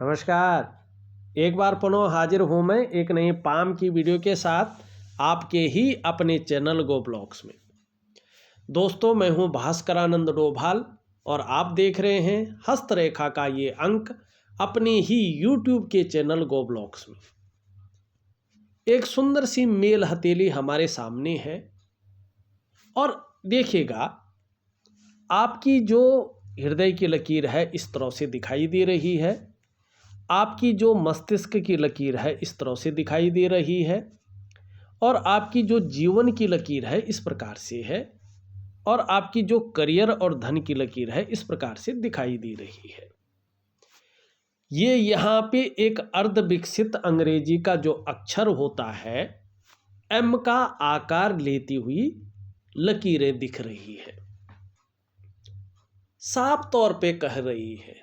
नमस्कार। एक बार पुनः हाजिर हूँ मैं एक नई पाम की वीडियो के साथ आपके ही अपने चैनल गो ब्लॉग्स में। दोस्तों, मैं हूँ भास्करानंद डोभाल और आप देख रहे हैं हस्तरेखा का ये अंक अपने ही यूट्यूब के चैनल गो ब्लॉग्स में। एक सुंदर सी मेल हथेली हमारे सामने है और देखिएगा, आपकी जो हृदय की लकीर है इस तरह से दिखाई दे रही है, आपकी जो मस्तिष्क की लकीर है इस तरह से दिखाई दे रही है और आपकी जो जीवन की लकीर है इस प्रकार से है और आपकी जो करियर और धन की लकीर है इस प्रकार से दिखाई दे रही है। ये यहाँ पे एक अर्ध विकसित अंग्रेजी का जो अक्षर होता है एम का आकार लेती हुई लकीरें दिख रही है। साफ तौर पे कह रही है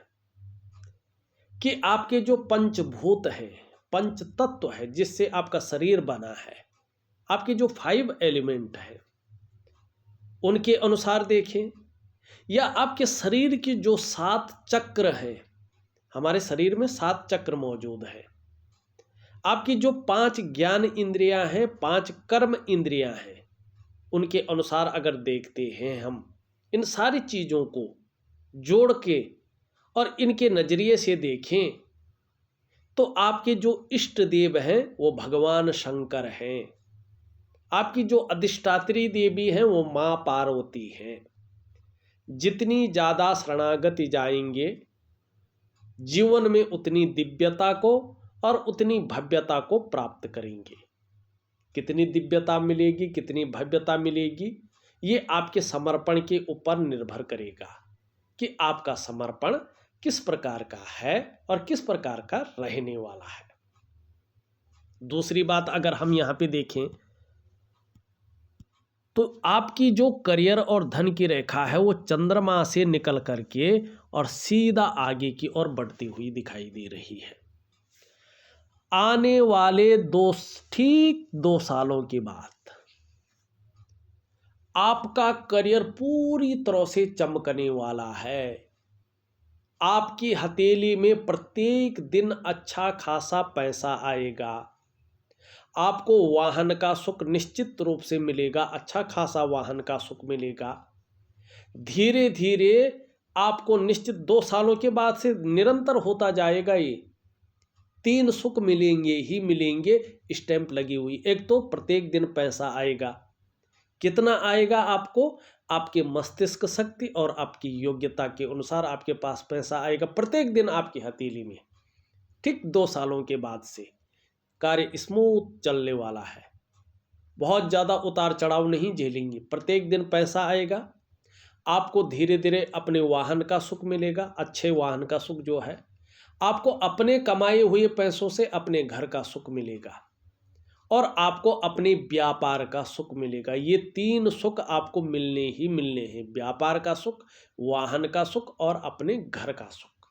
कि आपके जो पंचभूत हैं, पंच तत्व है जिससे आपका शरीर बना है, आपके जो 5 एलिमेंट हैं उनके अनुसार देखें या आपके शरीर के जो 7 चक्र हैं, हमारे शरीर में 7 चक्र मौजूद है, आपकी जो 5 ज्ञान इंद्रियां हैं, 5 कर्म इंद्रियां हैं, उनके अनुसार अगर देखते हैं हम इन सारी चीज़ों को जोड़ के और इनके नज़रिए से देखें तो आपके जो इष्ट देव हैं वो भगवान शंकर हैं, आपकी जो अधिष्ठात्री देवी हैं वो माँ पार्वती हैं। जितनी ज़्यादा शरणागति जाएंगे जीवन में उतनी दिव्यता को और उतनी भव्यता को प्राप्त करेंगे। कितनी दिव्यता मिलेगी, कितनी भव्यता मिलेगी, ये आपके समर्पण के ऊपर निर्भर करेगा कि आपका समर्पण किस प्रकार का है और किस प्रकार का रहने वाला है। दूसरी बात अगर हम यहाँ पे देखें तो आपकी जो करियर और धन की रेखा है वो चंद्रमा से निकल करके और सीधा आगे की ओर बढ़ती हुई दिखाई दे रही है। आने वाले ठीक 2 सालों के बाद आपका करियर पूरी तरह से चमकने वाला है। आपकी हथेली में प्रत्येक दिन अच्छा खासा पैसा आएगा। आपको वाहन का सुख निश्चित रूप से मिलेगा, अच्छा खासा वाहन का सुख मिलेगा। धीरे धीरे आपको निश्चित 2 सालों के बाद से निरंतर होता जाएगा। ये 3 सुख मिलेंगे ही मिलेंगे, स्टैंप लगी हुई। एक तो प्रत्येक दिन पैसा आएगा। कितना आएगा आपको? आपके मस्तिष्क शक्ति और आपकी योग्यता के अनुसार आपके पास पैसा आएगा प्रत्येक दिन आपकी हथेली में। ठीक 2 सालों के बाद से कार्य स्मूथ चलने वाला है। बहुत ज़्यादा उतार चढ़ाव नहीं झेलेंगे, प्रत्येक दिन पैसा आएगा। आपको धीरे धीरे अपने वाहन का सुख मिलेगा, अच्छे वाहन का सुख जो है। आपको अपने कमाए हुए पैसों से अपने घर का सुख मिलेगा और आपको अपने व्यापार का सुख मिलेगा। ये 3 सुख आपको मिलने ही मिलने हैं, व्यापार का सुख, वाहन का सुख और अपने घर का सुख।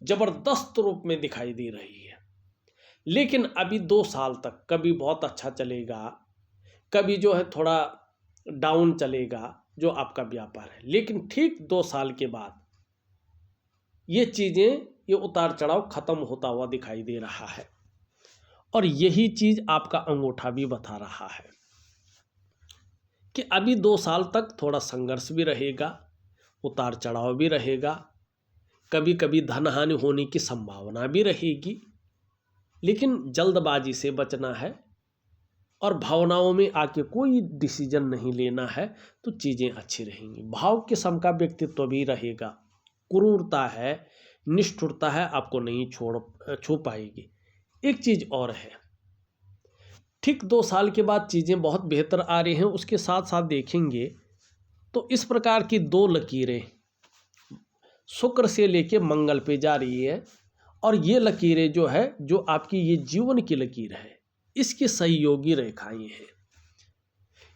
जबरदस्त रूप में दिखाई दे रही है। लेकिन अभी 2 साल तक कभी बहुत अच्छा चलेगा, कभी जो है थोड़ा डाउन चलेगा जो आपका व्यापार है। लेकिन ठीक 2 साल के बाद ये चीज़ें, ये उतार चढ़ाव खत्म होता हुआ दिखाई दे रहा है और यही चीज़ आपका अंगूठा भी बता रहा है कि अभी 2 साल तक थोड़ा संघर्ष भी रहेगा, उतार चढ़ाव भी रहेगा, कभी कभी धन हानि होने की संभावना भी रहेगी। लेकिन जल्दबाजी से बचना है और भावनाओं में आके कोई डिसीजन नहीं लेना है तो चीज़ें अच्छी रहेंगी। भाव के सम का व्यक्तित्व भी रहेगा। क्रूरता है, निष्ठुरता है, आपको नहीं छू पाएगी। एक चीज़ और है, ठीक 2 साल के बाद चीज़ें बहुत बेहतर आ रही हैं। उसके साथ साथ देखेंगे तो इस प्रकार की 2 लकीरें शुक्र से लेके मंगल पे जा रही है और ये लकीरें जो है, जो आपकी ये जीवन की लकीर है, इसकी सहयोगी रेखाएं हैं।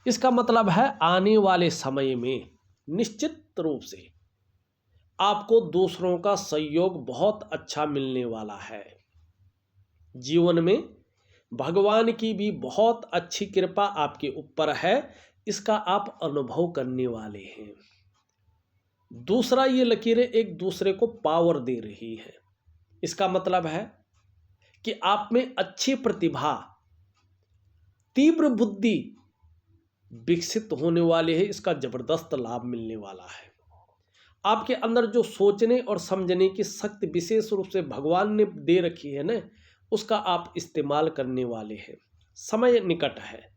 इसका मतलब है आने वाले समय में निश्चित रूप से आपको दूसरों का सहयोग बहुत अच्छा मिलने वाला है। जीवन में भगवान की भी बहुत अच्छी कृपा आपके ऊपर है, इसका आप अनुभव करने वाले हैं। दूसरा, ये लकीरें एक दूसरे को पावर दे रही है। इसका मतलब है कि आप में अच्छी प्रतिभा, तीव्र बुद्धि विकसित होने वाले है। इसका जबरदस्त लाभ मिलने वाला है। आपके अंदर जो सोचने और समझने की शक्ति विशेष रूप से भगवान ने दे रखी है ना, उसका आप इस्तेमाल करने वाले हैं। समय निकट है।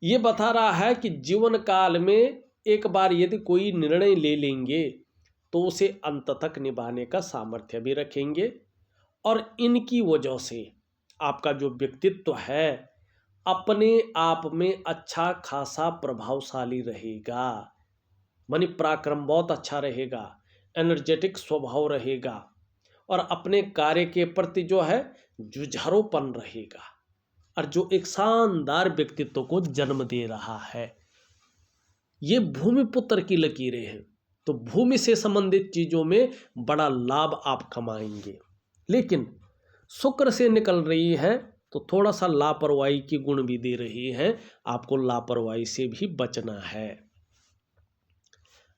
ये बता रहा है कि जीवन काल में एक बार यदि कोई निर्णय ले लेंगे तो उसे अंत तक निभाने का सामर्थ्य भी रखेंगे, और इनकी वजह से आपका जो व्यक्तित्व है अपने आप में अच्छा खासा प्रभावशाली रहेगा। मानी पराक्रम बहुत अच्छा रहेगा, एनर्जेटिक स्वभाव रहेगा, और अपने कार्य के प्रति जो है जुझारूपन रहेगा, और जो एक शानदार व्यक्तित्व को जन्म दे रहा है। ये भूमि पुत्र की लकीरें हैं, तो भूमि से संबंधित चीजों में बड़ा लाभ आप कमाएंगे। लेकिन शुक्र से निकल रही है तो थोड़ा सा लापरवाही की गुण भी दे रही है, आपको लापरवाही से भी बचना है।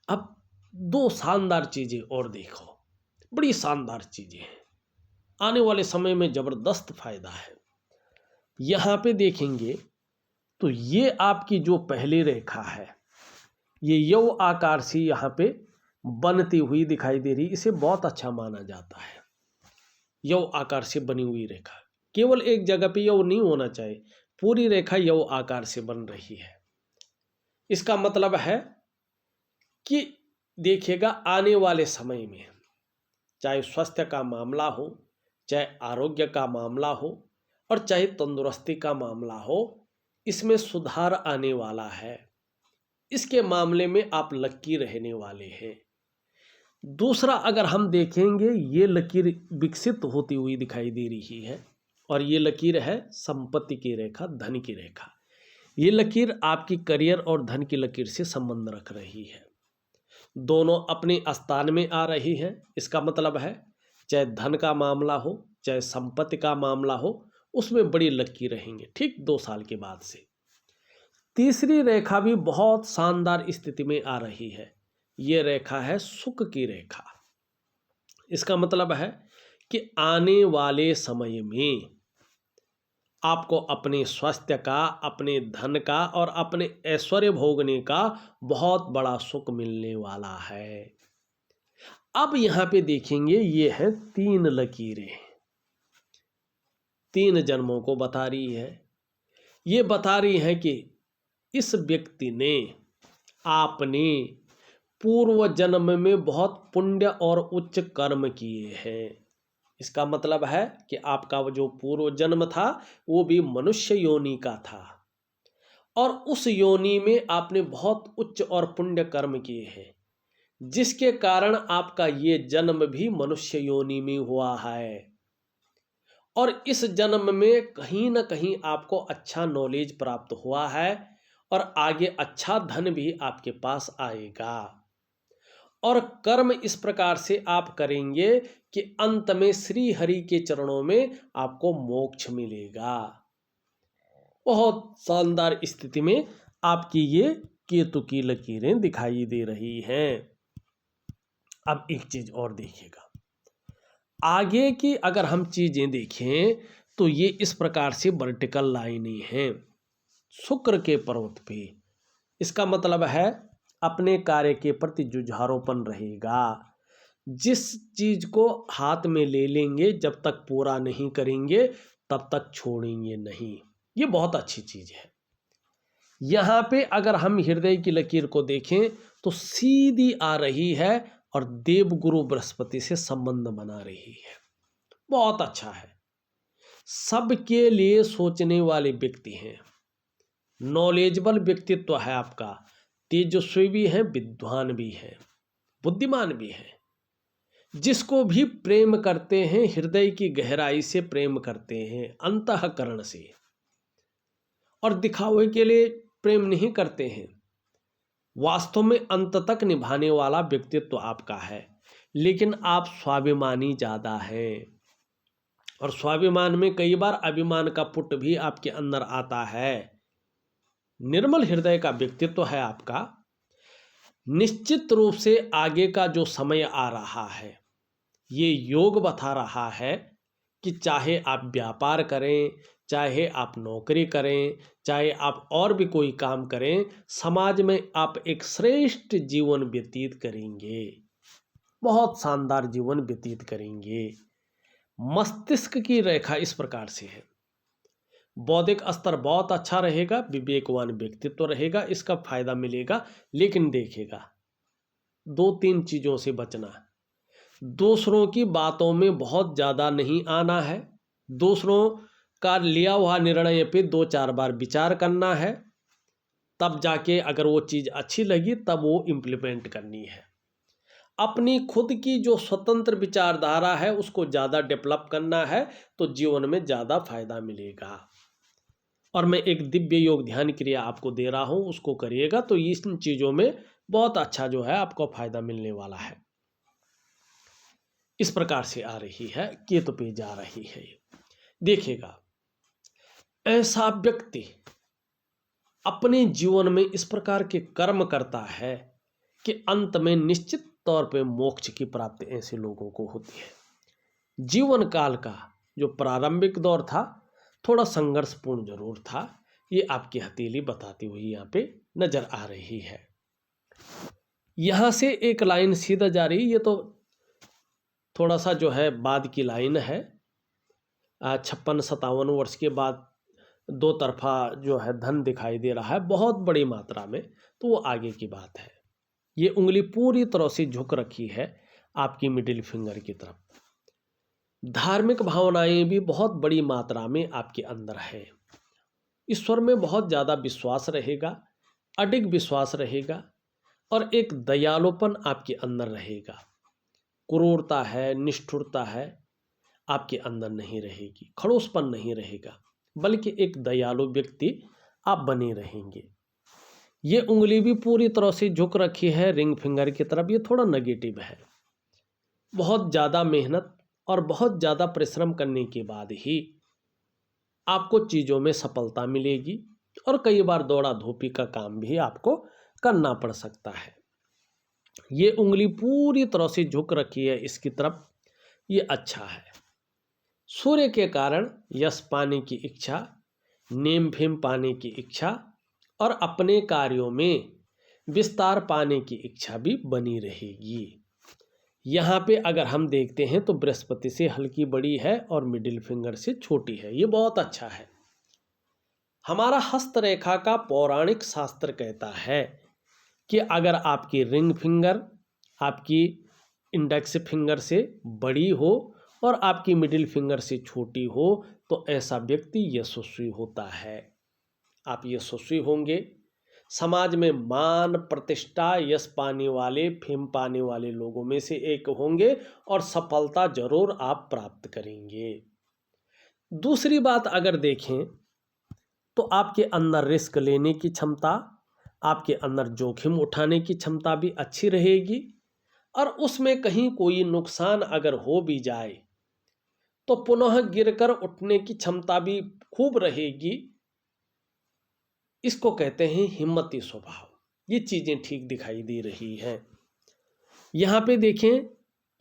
अब दो शानदार चीजें और देखो, बड़ी शानदार चीजें हैं, आने वाले समय में जबरदस्त फायदा है। यहां पे देखेंगे तो ये आपकी जो पहली रेखा है ये यव आकार से यहाँ पे बनती हुई दिखाई दे रही, इसे बहुत अच्छा माना जाता है। यव आकार से बनी हुई रेखा, केवल एक जगह पे यव नहीं होना चाहिए, पूरी रेखा यव आकार से बन रही है। इसका मतलब है कि देखिएगा आने वाले समय में चाहे स्वास्थ्य का मामला हो, चाहे आरोग्य का मामला हो, और चाहे तंदुरुस्ती का मामला हो, इसमें सुधार आने वाला है। इसके मामले में आप लकी रहने वाले हैं। दूसरा, अगर हम देखेंगे ये लकीर विकसित होती हुई दिखाई दे रही है, और ये लकीर है संपत्ति की रेखा, धन की रेखा। ये लकीर आपकी करियर और धन की लकीर से संबंध रख रही है। दोनों अपने स्थान में आ रही है। इसका मतलब है चाहे धन का मामला हो, चाहे संपत्ति का मामला हो, उसमें बड़ी लकी रहेंगे ठीक 2 साल के बाद से। तीसरी रेखा भी बहुत शानदार स्थिति में आ रही है। ये रेखा है सुख की रेखा। इसका मतलब है कि आने वाले समय में आपको अपने स्वास्थ्य का, अपने धन का और अपने ऐश्वर्य भोगने का बहुत बड़ा सुख मिलने वाला है। अब यहां पे देखेंगे ये है 3 लकीरें, 3 जन्मों को बता रही है। ये बता रही है कि इस व्यक्ति ने आपने पूर्व जन्म में बहुत पुण्य और उच्च कर्म किए हैं। इसका मतलब है कि आपका जो पूर्व जन्म था वो भी मनुष्य योनि का था, और उस योनि में आपने बहुत उच्च और पुण्य कर्म किए हैं, जिसके कारण आपका ये जन्म भी मनुष्य योनि में हुआ है। और इस जन्म में कहीं ना कहीं आपको अच्छा नॉलेज प्राप्त हुआ है, और आगे अच्छा धन भी आपके पास आएगा। और कर्म इस प्रकार से आप करेंगे कि अंत में श्री हरि के चरणों में आपको मोक्ष मिलेगा। बहुत शानदार स्थिति में आपकी ये केतु की लकीरें दिखाई दे रही हैं। अब एक चीज और देखिएगा, आगे की अगर हम चीजें देखें तो ये इस प्रकार से वर्टिकल लाइनें हैं शुक्र के पर्वत पे। इसका मतलब है अपने कार्य के प्रति जुझारूपन रहेगा। जिस चीज को हाथ में ले लेंगे जब तक पूरा नहीं करेंगे तब तक छोड़ेंगे नहीं। ये बहुत अच्छी चीज है। यहां पे अगर हम हृदय की लकीर को देखें तो सीधी आ रही है और देवगुरु बृहस्पति से संबंध बना रही है। बहुत अच्छा है। सबके लिए सोचने वाले व्यक्ति हैं, नॉलेजेबल व्यक्तित्व है आपका, तेजस्वी भी है, विद्वान भी है, बुद्धिमान भी है। जिसको भी प्रेम करते हैं हृदय की गहराई से प्रेम करते हैं, अंतःकरण से, और दिखावे के लिए प्रेम नहीं करते हैं। वास्तव में अंत तक निभाने वाला व्यक्तित्व आपका है, लेकिन आप स्वाभिमानी ज्यादा हैं, और स्वाभिमान में कई बार अभिमान का पुट भी आपके अंदर आता है। निर्मल हृदय का व्यक्तित्व है आपका। निश्चित रूप से आगे का जो समय आ रहा है ये योग बता रहा है कि चाहे आप व्यापार करें, चाहे आप नौकरी करें, चाहे आप और भी कोई काम करें, समाज में आप एक श्रेष्ठ जीवन व्यतीत करेंगे, बहुत शानदार जीवन व्यतीत करेंगे। मस्तिष्क की रेखा इस प्रकार से है। बौद्धिक स्तर बहुत अच्छा रहेगा, विवेकवान व्यक्तित्व रहेगा, इसका फायदा मिलेगा। लेकिन देखिएगा, 2-3 चीज़ों से बचना। दूसरों की बातों में बहुत ज़्यादा नहीं आना है। दूसरों का लिया हुआ निर्णय पे 2-4 बार विचार करना है, तब जाके अगर वो चीज़ अच्छी लगी तब वो इम्प्लीमेंट करनी है। अपनी खुद की जो स्वतंत्र विचारधारा है उसको ज़्यादा डेवलप करना है, तो जीवन में ज़्यादा फायदा मिलेगा। और मैं एक दिव्य योग ध्यान क्रिया आपको दे रहा हूँ, उसको करिएगा तो इन चीज़ों में बहुत अच्छा जो है आपको फायदा मिलने वाला है। इस प्रकार से आ रही है, केतु पे जा रही है। देखिएगा, ऐसा व्यक्ति अपने जीवन में इस प्रकार के कर्म करता है कि अंत में निश्चित तौर पे मोक्ष की प्राप्ति ऐसे लोगों को होती है। जीवन काल का जो प्रारंभिक दौर था थोड़ा संघर्षपूर्ण जरूर था, ये आपकी हथेली बताती हुई यहाँ पे नजर आ रही है। यहाँ से एक लाइन सीधा जा रही, ये तो थोड़ा सा जो है बाद की लाइन है। 56-57 वर्ष के बाद दो तरफा जो है धन दिखाई दे रहा है बहुत बड़ी मात्रा में, तो वो आगे की बात है। ये उंगली पूरी तरह से झुक रखी है आपकी मिडिल फिंगर की तरफ। धार्मिक भावनाएं भी बहुत बड़ी मात्रा में आपके अंदर है। ईश्वर में बहुत ज़्यादा विश्वास रहेगा, अडिग विश्वास रहेगा, और एक दयालुपन आपके अंदर रहेगा। क्रूरता है, निष्ठुरता है आपके अंदर नहीं रहेगी, खड़ूसपन नहीं रहेगा, बल्कि एक दयालु व्यक्ति आप बने रहेंगे। ये उंगली भी पूरी तरह से झुक रखी है रिंग फिंगर की तरफ, ये थोड़ा नेगेटिव है। बहुत ज़्यादा मेहनत और बहुत ज़्यादा परिश्रम करने के बाद ही आपको चीज़ों में सफलता मिलेगी, और कई बार दौड़ा धूपी का काम भी आपको करना पड़ सकता है। ये उंगली पूरी तरह से झुक रखी है इसकी तरफ, ये अच्छा है। सूर्य के कारण यश पाने की इच्छा, नेम फेम पाने की इच्छा और अपने कार्यों में विस्तार पाने की इच्छा भी बनी रहेगी। यहाँ पे अगर हम देखते हैं तो बृहस्पति से हल्की बड़ी है और मिडिल फिंगर से छोटी है, ये बहुत अच्छा है। हमारा हस्तरेखा का पौराणिक शास्त्र कहता है कि अगर आपकी रिंग फिंगर आपकी इंडेक्स फिंगर से बड़ी हो और आपकी मिडिल फिंगर से छोटी हो तो ऐसा व्यक्ति यशस्वी होता है। आप यशस्वी होंगे, समाज में मान प्रतिष्ठा यश पाने वाले फेम पाने वाले लोगों में से एक होंगे और सफलता जरूर आप प्राप्त करेंगे। दूसरी बात अगर देखें तो आपके अंदर रिस्क लेने की क्षमता, आपके अंदर जोखिम उठाने की क्षमता भी अच्छी रहेगी, और उसमें कहीं कोई नुकसान अगर हो भी जाए तो पुनः गिरकर उठने की क्षमता भी खूब रहेगी। इसको कहते हैं हिम्मती स्वभाव। ये चीज़ें ठीक दिखाई दे रही हैं। यहाँ पे देखें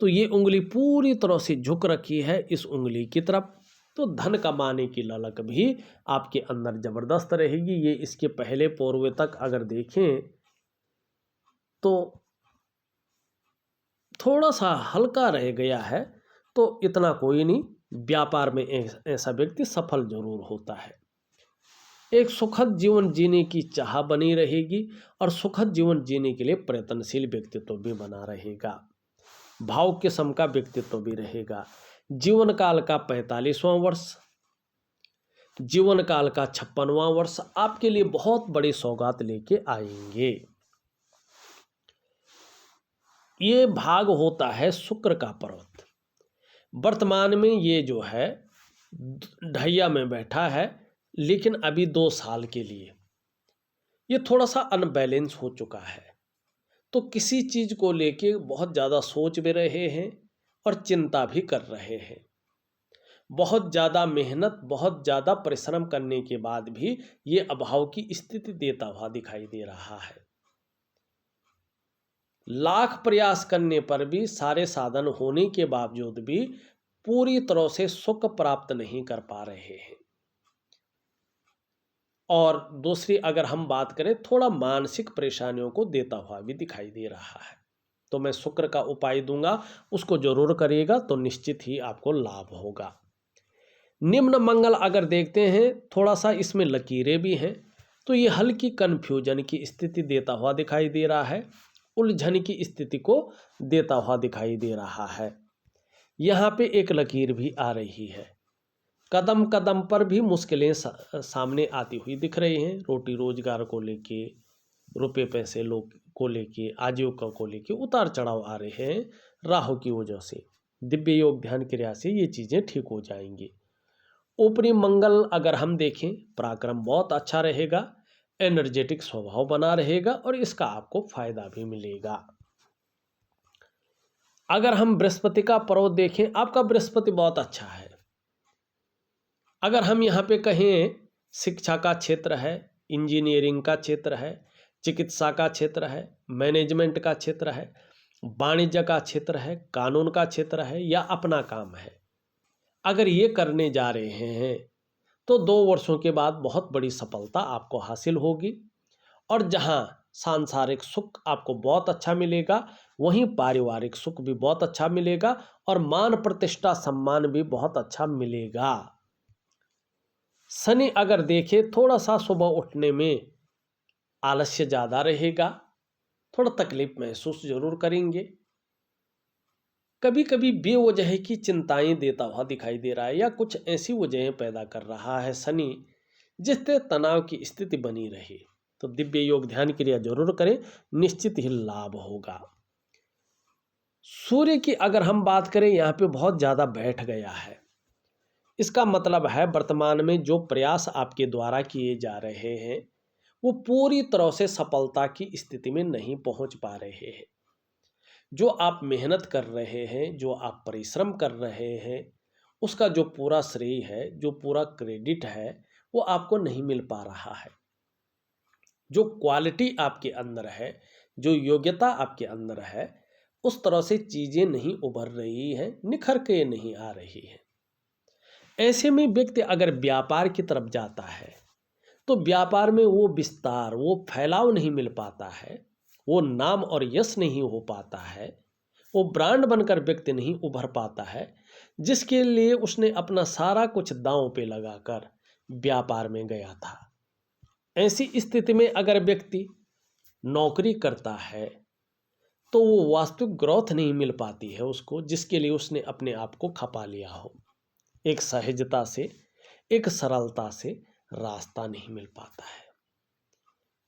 तो ये उंगली पूरी तरह से झुक रखी है इस उंगली की तरफ, तो धन कमाने की ललक भी आपके अंदर ज़बरदस्त रहेगी। ये इसके पहले पूर्व तक अगर देखें तो थोड़ा सा हल्का रह गया है, तो इतना कोई नहीं, व्यापार में ऐसा व्यक्ति सफल जरूर होता है। एक सुखद जीवन जीने की चाह बनी रहेगी और सुखद जीवन जीने के लिए प्रयत्नशील व्यक्तित्व भी बना रहेगा। भाव किस्म का व्यक्तित्व भी रहेगा। जीवन काल का 45वां वर्ष, जीवन काल का 56वां वर्ष आपके लिए बहुत बड़ी सौगात लेके आएंगे। ये भाग होता है शुक्र का पर्वत। वर्तमान में ये जो है ढैया में बैठा है, लेकिन अभी 2 साल के लिए ये थोड़ा सा अनबैलेंस हो चुका है, तो किसी चीज़ को लेके बहुत ज़्यादा सोच भी रहे हैं और चिंता भी कर रहे हैं। बहुत ज़्यादा मेहनत, बहुत ज़्यादा परिश्रम करने के बाद भी ये अभाव की स्थिति देता हुआ दिखाई दे रहा है। लाख प्रयास करने पर भी, सारे साधन होने के बावजूद भी पूरी तरह से सुख प्राप्त नहीं कर पा रहे हैं। और दूसरी अगर हम बात करें, थोड़ा मानसिक परेशानियों को देता हुआ भी दिखाई दे रहा है। तो मैं शुक्र का उपाय दूंगा, उसको जरूर करिएगा तो निश्चित ही आपको लाभ होगा। निम्न मंगल अगर देखते हैं, थोड़ा सा इसमें लकीरें भी हैं, तो ये हल्की कन्फ्यूजन की स्थिति देता हुआ दिखाई दे रहा है, उलझन की स्थिति को देता हुआ दिखाई दे रहा है। यहाँ पे एक लकीर भी आ रही है। कदम कदम पर भी मुश्किलें सामने आती हुई दिख रही हैं। रोटी रोजगार को लेके, रुपए पैसे लोग को लेके, आजीविका को लेके उतार चढ़ाव आ रहे हैं राहु की वजह से। दिव्य योग ध्यान क्रिया से ये चीज़ें ठीक हो जाएंगी। ऊपरी मंगल अगर हम देखें, पराक्रम बहुत अच्छा रहेगा, एनर्जेटिक स्वभाव बना रहेगा और इसका आपको फायदा भी मिलेगा। अगर हम बृहस्पति का पर्व देखें, आपका बृहस्पति बहुत अच्छा है। अगर हम यहाँ पे कहें, शिक्षा का क्षेत्र है, इंजीनियरिंग का क्षेत्र है, चिकित्सा का क्षेत्र है, मैनेजमेंट का क्षेत्र है, वाणिज्य का क्षेत्र है, कानून का क्षेत्र है या अपना काम है, अगर ये करने जा रहे हैं तो 2 वर्षों के बाद बहुत बड़ी सफलता आपको हासिल होगी। और जहाँ सांसारिक सुख आपको बहुत अच्छा मिलेगा, वहीं पारिवारिक सुख भी बहुत अच्छा मिलेगा और मान प्रतिष्ठा सम्मान भी बहुत अच्छा मिलेगा। शनि अगर देखें, थोड़ा सा सुबह उठने में आलस्य ज़्यादा रहेगा, थोड़ा तकलीफ महसूस जरूर करेंगे, कभी कभी बेवजह की चिंताएं देता हुआ दिखाई दे रहा है या कुछ ऐसी वजहें पैदा कर रहा है शनि जिससे तनाव की स्थिति बनी रहे। तो दिव्य योग ध्यान क्रिया जरूर करें, निश्चित ही लाभ होगा। सूर्य की अगर हम बात करें, यहाँ पे बहुत ज़्यादा बैठ गया है। इसका मतलब है वर्तमान में जो प्रयास आपके द्वारा किए जा रहे हैं वो पूरी तरह से सफलता की स्थिति में नहीं पहुंच पा रहे हैं। जो आप मेहनत कर रहे हैं, जो आप परिश्रम कर रहे हैं, उसका जो पूरा श्रेय है, जो पूरा क्रेडिट है, वो आपको नहीं मिल पा रहा है। जो क्वालिटी आपके अंदर है, जो योग्यता आपके अंदर है, उस तरह से चीज़ें नहीं उभर रही हैं, निखर के नहीं आ रही है। ऐसे में व्यक्ति अगर व्यापार की तरफ जाता है तो व्यापार में वो विस्तार, वो फैलाव नहीं मिल पाता है, वो नाम और यश नहीं हो पाता है, वो ब्रांड बनकर व्यक्ति नहीं उभर पाता है, जिसके लिए उसने अपना सारा कुछ दांव पे लगाकर व्यापार में गया था। ऐसी स्थिति में अगर व्यक्ति नौकरी करता है तो वो वास्तविक ग्रोथ नहीं मिल पाती है उसको, जिसके लिए उसने अपने आप को खपा लिया हो। एक सहजता से, एक सरलता से रास्ता नहीं मिल पाता है।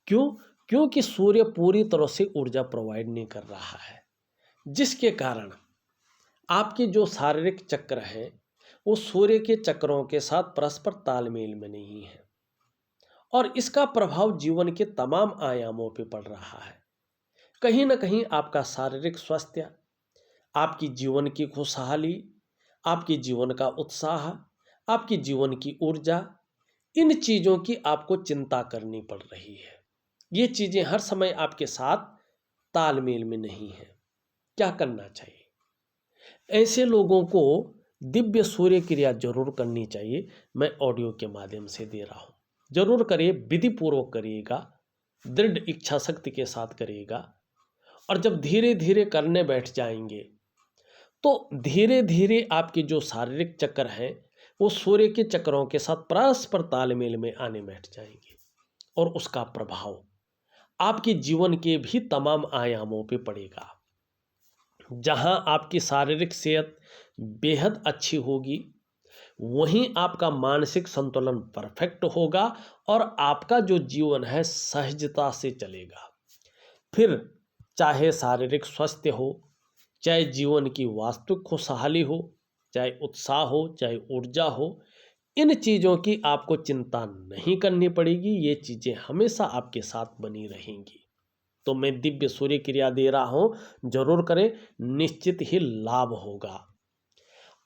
क्यों? क्योंकि सूर्य पूरी तरह से ऊर्जा प्रोवाइड नहीं कर रहा है, जिसके कारण आपके जो शारीरिक चक्र हैं वो सूर्य के चक्रों के साथ परस्पर तालमेल में नहीं है और इसका प्रभाव जीवन के तमाम आयामों पर पड़ रहा है। कहीं ना कहीं आपका शारीरिक स्वास्थ्य, आपकी जीवन की खुशहाली, आपके जीवन का उत्साह, आपकी जीवन की ऊर्जा, इन चीज़ों की आपको चिंता करनी पड़ रही है। ये चीज़ें हर समय आपके साथ तालमेल में नहीं है। क्या करना चाहिए? ऐसे लोगों को दिव्य सूर्य क्रिया जरूर करनी चाहिए। मैं ऑडियो के माध्यम से दे रहा हूँ, जरूर करिए, विधि पूर्वक करिएगा, दृढ़ इच्छा शक्ति के साथ करिएगा। और जब धीरे धीरे करने बैठ जाएंगे तो धीरे धीरे आपके जो शारीरिक चक्र हैं वो सूर्य के चक्रों के साथ परस्पर तालमेल में आने बैठ जाएंगे और उसका प्रभाव आपके जीवन के भी तमाम आयामों पे पड़ेगा। जहां आपकी शारीरिक सेहत बेहद अच्छी होगी, वहीं आपका मानसिक संतुलन परफेक्ट होगा और आपका जो जीवन है सहजता से चलेगा। फिर चाहे शारीरिक स्वास्थ्य हो, चाहे जीवन की वास्तविक खुशहाली हो, चाहे उत्साह हो, चाहे ऊर्जा हो, इन चीज़ों की आपको चिंता नहीं करनी पड़ेगी। ये चीज़ें हमेशा आपके साथ बनी रहेंगी। तो मैं दिव्य सूर्य क्रिया दे रहा हूँ, जरूर करें, निश्चित ही लाभ होगा।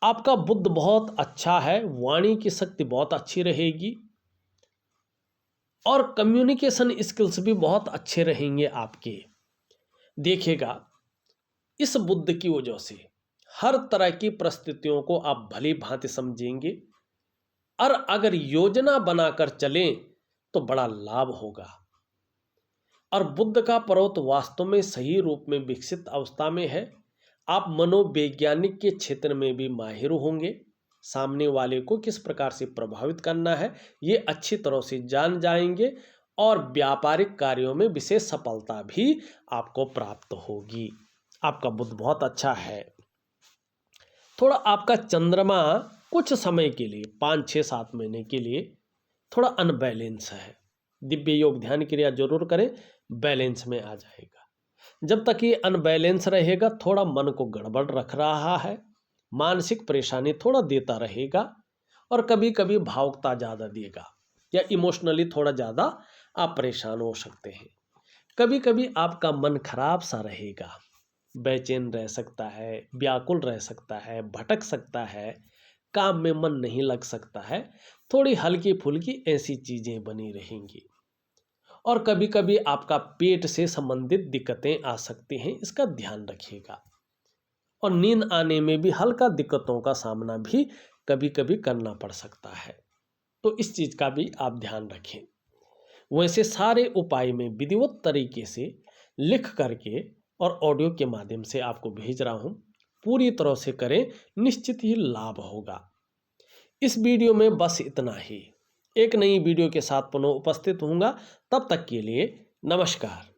आपका बुद्ध बहुत अच्छा है, वाणी की शक्ति बहुत अच्छी रहेगी और कम्युनिकेशन स्किल्स भी बहुत अच्छे रहेंगे आपके। देखिएगा, इस बुद्ध की वजह से हर तरह की परिस्थितियों को आप भली भांति समझेंगे और अगर योजना बनाकर चलें तो बड़ा लाभ होगा। और बुद्ध का पर्वत वास्तव में सही रूप में विकसित अवस्था में है। आप मनोवैज्ञानिक के क्षेत्र में भी माहिर होंगे। सामने वाले को किस प्रकार से प्रभावित करना है ये अच्छी तरह से जान जाएंगे और व्यापारिक कार्यों में विशेष सफलता भी आपको प्राप्त होगी। आपका बुध बहुत अच्छा है। थोड़ा आपका चंद्रमा कुछ समय के लिए 5-6-7 महीने के लिए थोड़ा अनबैलेंस है। दिव्य योग ध्यान क्रिया जरूर करें, बैलेंस में आ जाएगा। जब तक ये अनबैलेंस रहेगा, थोड़ा मन को गड़बड़ रख रहा है, मानसिक परेशानी थोड़ा देता रहेगा और कभी कभी भावुकता ज़्यादा देगा या इमोशनली थोड़ा ज़्यादा आप परेशान हो सकते हैं। कभी कभी आपका मन खराब सा रहेगा, बेचैन रह सकता है, व्याकुल रह सकता है, भटक सकता है, काम में मन नहीं लग सकता है, थोड़ी हल्की फुल्की ऐसी चीज़ें बनी रहेंगी। और कभी कभी आपका पेट से संबंधित दिक्कतें आ सकती हैं, इसका ध्यान रखिएगा। और नींद आने में भी हल्का दिक्कतों का सामना भी कभी कभी करना पड़ सकता है, तो इस चीज़ का भी आप ध्यान रखें। वैसे सारे उपाय में विधिवत तरीके से लिख करके और ऑडियो के माध्यम से आपको भेज रहा हूँ, पूरी तरह से करें, निश्चित ही लाभ होगा। इस वीडियो में बस इतना ही। एक नई वीडियो के साथ पुनः उपस्थित होऊंगा, तब तक के लिए नमस्कार।